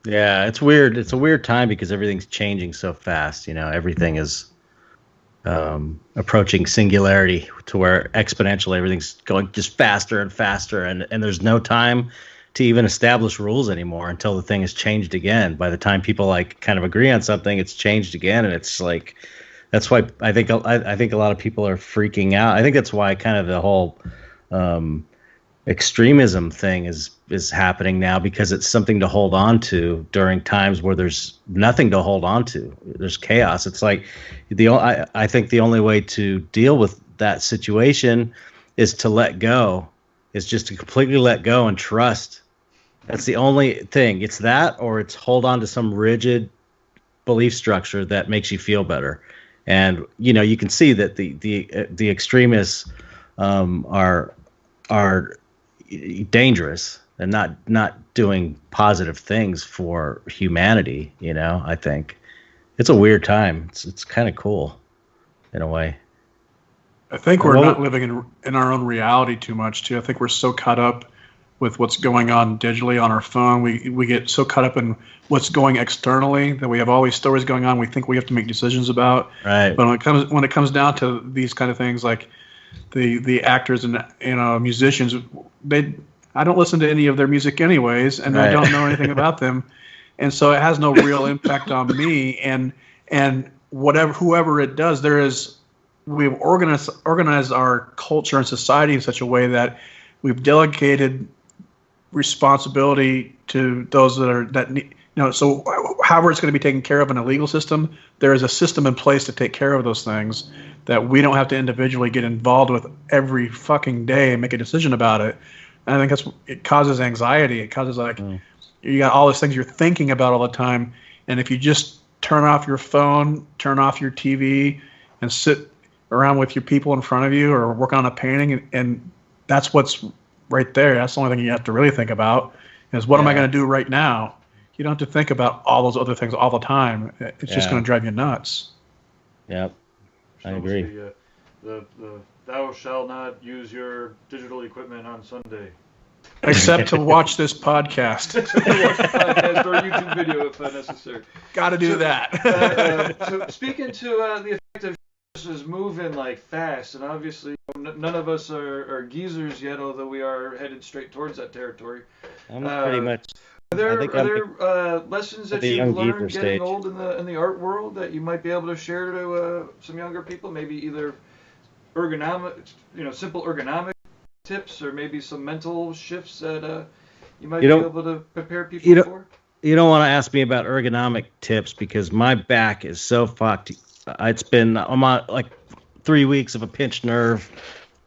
Yeah, it's weird. It's a weird time because everything's changing so fast. Everything is approaching singularity to where exponentially everything's going just faster and faster, and there's no time to even establish rules anymore until the thing is changed again. By the time people like kind of agree on something, it's changed again, and it's like that's why I think a lot of people are freaking out. I think that's why kind of the whole um, extremism thing is happening now, because it's something to hold on to during times where there's nothing to hold on to. There's chaos. It's like I think the only way to deal with that situation is to let go, is just to completely let go and trust. That's the only thing. It's that, or it's hold on to some rigid belief structure that makes you feel better. And you can see that the extremists are dangerous and not doing positive things for humanity. I think it's a weird time. It's kind of cool in a way. I think we're not living in our own reality too much too. I think we're so caught up with what's going on digitally on our phone. We get so caught up in what's going externally that we have all these stories going on we think we have to make decisions about. Right. But when it comes down to these kind of things, like the actors and musicians, I don't listen to any of their music anyways, and right. I don't know anything about them, and so it has no real impact on me. And whoever it does, we've organized our culture and society in such a way that we've delegated responsibility to those that need. So however it's going to be taken care of in a legal system, there is a system in place to take care of those things that we don't have to individually get involved with every fucking day and make a decision about it. And I think it causes anxiety. It causes you got all these things you're thinking about all the time. And if you just turn off your phone, turn off your TV, and sit around with your people in front of you or work on a painting, and that's what's right there. That's the only thing you have to really think about is what am I going to do right now? You don't have to think about all those other things all the time. It's just going to drive you nuts. Yep, I agree. Thou shalt not use your digital equipment on Sunday. Except to watch this podcast. Watch the podcast or YouTube video if necessary. Got to do that. So speaking to the effect of is moving like fast, and obviously none of us are geezers yet, although we are headed straight towards that territory. I'm pretty much. Are there lessons that you've learned getting old in the art world that you might be able to share to some younger people? Maybe either simple ergonomic tips, or maybe some mental shifts that you might be able to prepare people for? You don't want to ask me about ergonomic tips because my back is so fucked. I'm on like 3 weeks of a pinched nerve,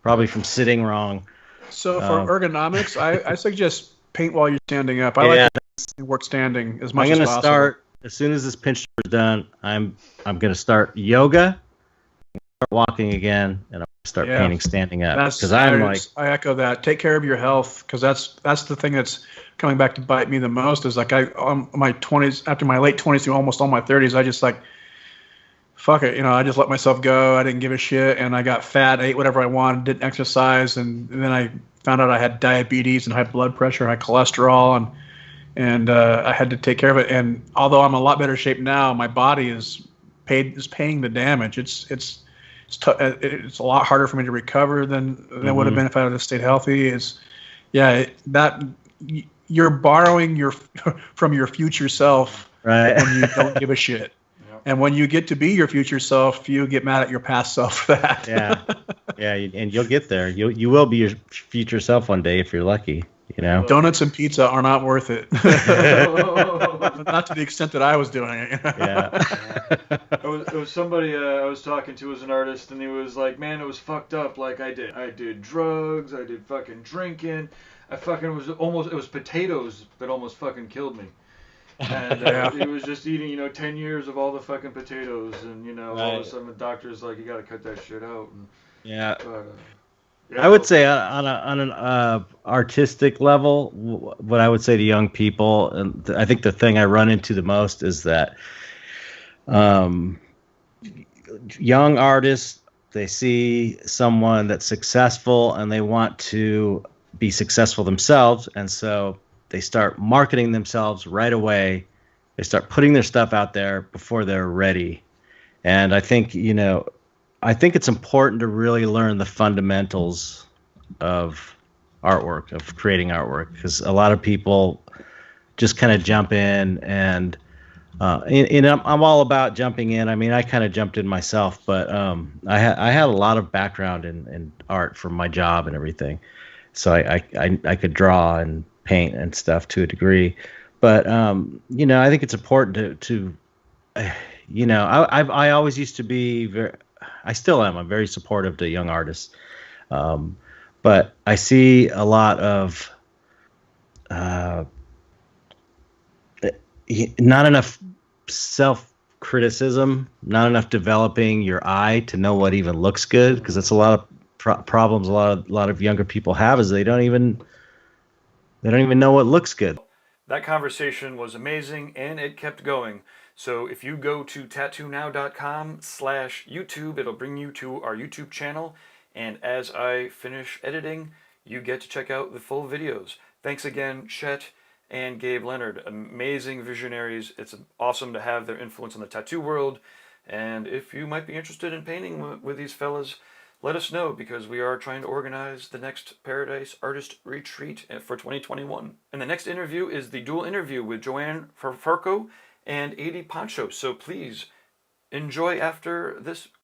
probably from sitting wrong. So for ergonomics, I suggest paint while you're standing up. I like to work standing as much as possible. I'm going to start as soon as this pinch nerve is done. I'm going to start yoga, start walking again, and I'm going to start painting standing up. Because I echo that. Take care of your health, because that's the thing that's coming back to bite me the most. Is like my 20s, after my late 20s through almost all my 30s, I just like. Fuck it, I just let myself go. I didn't give a shit, and I got fat, ate whatever I wanted, didn't exercise, and then I found out I had diabetes and high blood pressure, high cholesterol, and I had to take care of it. And although I'm in a lot better shape now, my body is paying the damage. It's a lot harder for me to recover than would have been if I had stayed healthy. You're borrowing from your future self, right? When you don't give a shit. And when you get to be your future self, you get mad at your past self for that. And you'll get there. You will be your future self one day if you're lucky. Donuts and pizza are not worth it. Not to the extent that I was doing it. It was somebody I was talking to as an artist, and he was like, "Man, it was fucked up. Like I did drugs. I did fucking drinking. It was potatoes that almost fucking killed me." And he was just eating, 10 years of all the fucking potatoes, and all of a sudden the doctor's like, you got to cut that shit out. I would say on an artistic level, what I would say to young people, and I think the thing I run into the most is that young artists, they see someone that's successful and they want to be successful themselves, and so they start marketing themselves right away. They start putting their stuff out there before they're ready. And I think, I think it's important to really learn the fundamentals of artwork, of creating artwork, because a lot of people just kind of jump in and I'm all about jumping in. I mean, I kind of jumped in myself, but I had a lot of background in art from my job and everything, so I could draw and paint and stuff to a degree. But I think it's important to I always used to be I still am. I'm very supportive to young artists, but I see a lot of not enough self-criticism, not enough developing your eye to know what even looks good, because that's a lot of problems a lot of younger people have, is they don't even know what looks good. That conversation was amazing, and it kept going. So if you go to tattoonow.com/YouTube, it'll bring you to our YouTube channel, and as I finish editing, you get to check out the full videos. Thanks again, Chet and Gabe Leonard, amazing visionaries. It's awesome to have their influence in the tattoo world, and if you might be interested in painting with these fellas, let us know, because we are trying to organize the next Paradise Artist Retreat for 2021. And the next interview is the dual interview with Joanne Farco and Adi Pancho, so please enjoy after this